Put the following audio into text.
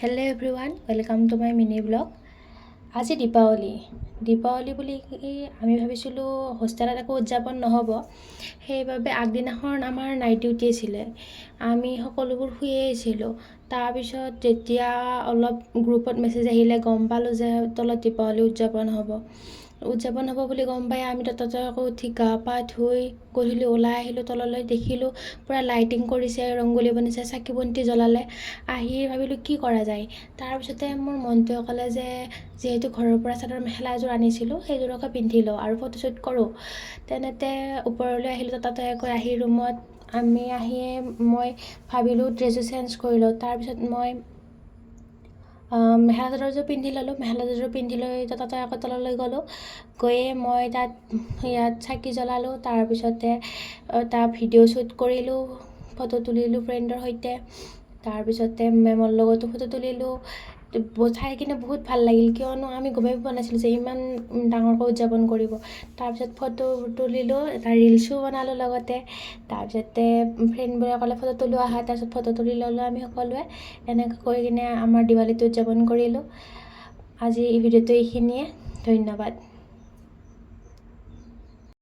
Hello everyone, welcome to my mini vlog. আজি দীপাৱলী বুলি আমি ভাবিছিলোঁ হোষ্টেলত একো উদযাপন নহ'ব, সেইবাবে আগদিনাখন আমাৰ নাইট ডিউটি আছিলে। আমি সকলোবোৰ শুয়ে আছিলোঁ। তাৰপিছত যেতিয়া অলপ গ্ৰুপত মেছেজ আহিলে গম পালোঁ যে তলত দীপাৱলী উদযাপন হ'ব বুলি গম পাই আমি তাতে আকৌ উঠি গা পা ধুই গধূলি ওলাই আহিলোঁ তললৈ। দেখিলোঁ পূৰা লাইটিং কৰিছে, ৰংগলী বনাইছে, চাকি বন্তি জ্বলালে। আহি ভাবিলোঁ কি কৰা যায়। তাৰপিছতে মোৰ মনটোৱে ক'লে যে যিহেতু ঘৰৰ পৰা চাদৰ মেখেলা এযোৰ আনিছিলোঁ সেইযোৰকে পিন্ধি লওঁ আৰু ফটোশ্বুট কৰোঁ। তেনেতে ওপৰলৈ আহিলোঁ। তাতে আহি ৰুমত মই ভাবিলোঁ ড্ৰেছটো চেঞ্জ কৰি লওঁ। তাৰপিছত মই মেখেলা চাদৰযোৰ পিন্ধি ল'লোঁ। মেখেলা চাদৰযোৰ পিন্ধি লৈ তাতে আকৌ তললৈ গ'লোঁ। গৈয়ে মই ইয়াত চাকি জ্বলালোঁ। তাৰপিছতে তাত ভিডিঅ' শ্বুট কৰিলোঁ, ফটো তুলিলোঁ ফ্ৰেণ্ডৰ সৈতে। তাৰপিছতে মেমৰ লগতো ফটো তুলিলোঁ। চাই কিনে বহুত ভাল লাগিল, কিয়নো আমি গমেই পোৱা নাছিলোঁ যে ইমান ডাঙৰকৈ উদযাপন কৰিব। তাৰপিছত ফটো তুলিলোঁ, এটা ৰিলচো বনালোঁ লগতে। তাৰপিছতে ফ্ৰেণ্ডবোৰে ক'লে ফটো তোলো আহা, তাৰপিছত ফটো তুলি ল'লোঁ আমি সকলোৱে। এনেকৈ কৰি কিনে আমাৰ দিৱালীটো উদযাপন কৰিলোঁ। আজি এই ভিডিঅ'টো এইখিনিয়ে, ধন্যবাদ।